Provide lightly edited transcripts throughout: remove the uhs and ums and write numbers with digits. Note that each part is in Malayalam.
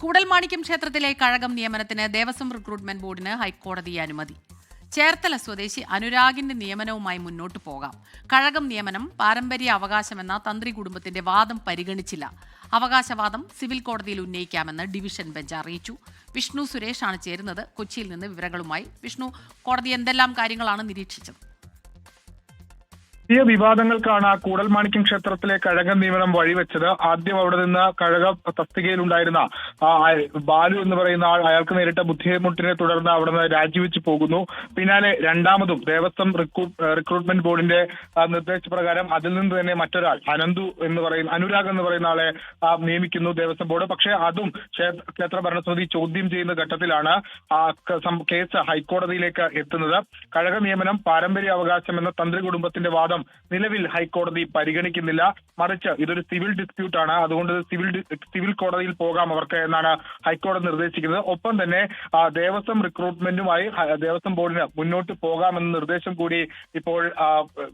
കൂടൽമാണിക്യം ക്ഷേത്രത്തിലെ കഴകം നിയമനത്തിന് ദേവസ്വം റിക്രൂട്ട്മെന്റ് ബോർഡിന് ഹൈക്കോടതി അനുമതി. ചേർത്തല സ്വദേശി അനുരാഗിന്റെ നിയമനവുമായി മുന്നോട്ടു പോകാം. കഴകം നിയമനം പാരമ്പര്യ അവകാശമെന്ന തന്ത്രി കുടുംബത്തിന്റെ വാദം പരിഗണിച്ചില്ല. അവകാശവാദം സിവിൽ കോടതിയിൽ ഉന്നയിക്കാമെന്ന് ഡിവിഷൻ ബെഞ്ച് അറിയിച്ചു. വിഷ്ണു സുരേഷാണ് ചേരുന്നത് കൊച്ചിയിൽ നിന്ന് വിവരങ്ങളുമായി. വിഷ്ണു, കോടതി എന്തെല്ലാം കാര്യങ്ങളാണ് നിരീക്ഷിച്ചത്? വലിയ വിവാദങ്ങൾക്കാണ് കൂടൽമാണിക്യം ക്ഷേത്രത്തിലെ കഴക നിയമനം വഴിവെച്ചത്. ആദ്യം അവിടെ നിന്ന് കഴക തസ്തികയിലുണ്ടായിരുന്ന ബാലു എന്ന് പറയുന്ന ആൾ, അയാൾക്ക് നേരിട്ട ബുദ്ധിമുട്ടിനെ തുടർന്ന് അവിടെ നിന്ന് രാജിവെച്ച് പോകുന്നു. പിന്നാലെ രണ്ടാമതും ദേവസ്വം റിക്രൂട്ട്മെന്റ് ബോർഡിന്റെ നിർദ്ദേശപ്രകാരം അതിൽ നിന്ന് തന്നെ മറ്റൊരാൾ അനുരാഗ് എന്ന് പറയുന്ന ആളെ നിയമിക്കുന്നു ദേവസ്വം ബോർഡ്. പക്ഷേ അതും ക്ഷേത്ര ഭരണസമിതി ചോദ്യം ചെയ്യുന്ന ഘട്ടത്തിലാണ് കേസ് ഹൈക്കോടതിയിലേക്ക് എത്തുന്നത്. കഴക നിയമനം പാരമ്പര്യ അവകാശം എന്ന തന്ത്രി കുടുംബത്തിന്റെ വാദം നിലവിൽ ഹൈക്കോടതി പരിഗണിക്കുന്നില്ല. മറിച്ച് ഇതൊരു സിവിൽ ഡിസ്പ്യൂട്ടാണ്, അതുകൊണ്ട് സിവിൽ കോടതിയിൽ പോകാം അവർക്ക് എന്നാണ് ഹൈക്കോടതി നിർദ്ദേശിക്കുന്നത്. ഒപ്പം തന്നെ ദേവസ്വം റിക്രൂട്ട്മെന്റുമായി ദേവസ്വം ബോർഡിന് മുന്നോട്ട് പോകാമെന്ന നിർദ്ദേശം കൂടി ഇപ്പോൾ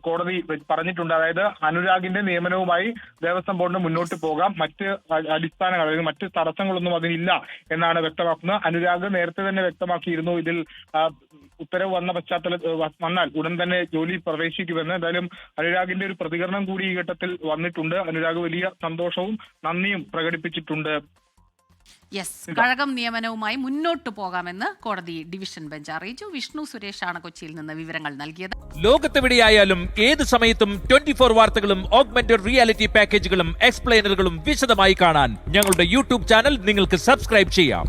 കോടതി പറഞ്ഞിട്ടുണ്ട്. അതായത് അനുരാഗിന്റെ നിയമനവുമായി ദേവസ്വം ബോർഡിന് മുന്നോട്ട് പോകാം, മറ്റ് അടിസ്ഥാനങ്ങൾ അല്ലെങ്കിൽ മറ്റ് തടസ്സങ്ങളൊന്നും അതിനില്ല എന്നാണ് വ്യക്തമാക്കുന്നത്. അനുരാഗ് നേരത്തെ തന്നെ വ്യക്തമാക്കിയിരുന്നു ഇതിൽ ഉത്തരവ് വന്നാൽ ഉടൻ തന്നെ ജോലി പ്രവേശിക്കുമെന്ന്. എന്തായാലും അനുരാഗിന്റെ ഒരു പ്രതികരണം കൂടി ഈ ഘട്ടത്തിൽ വന്നിട്ടുണ്ട്. അനുരാഗ് വലിയ സന്തോഷവും നന്ദിയും പ്രകടിപ്പിച്ചിട്ടുണ്ട്. കഴകം നിയമനവുമായി മുന്നോട്ട് പോകാമെന്ന് കോടതി ഡിവിഷൻ ബെഞ്ച് അറിയിച്ചു. വിഷ്ണു സുരേഷാണ് കൊച്ചിയിൽ നിന്ന് വിവരങ്ങൾ നൽകിയത്. ലോകത്തെവിടെയായാലും ഏത് സമയത്തും 24 വാർത്തകളും ഓഗ്മെന്റഡ് റിയാലിറ്റി പാക്കേജുകളും എക്സ്പ്ലെയിനറുകളും വിശദമായി കാണാൻ ഞങ്ങളുടെ യൂട്യൂബ് ചാനൽ നിങ്ങൾക്ക് സബ്സ്ക്രൈബ് ചെയ്യാം.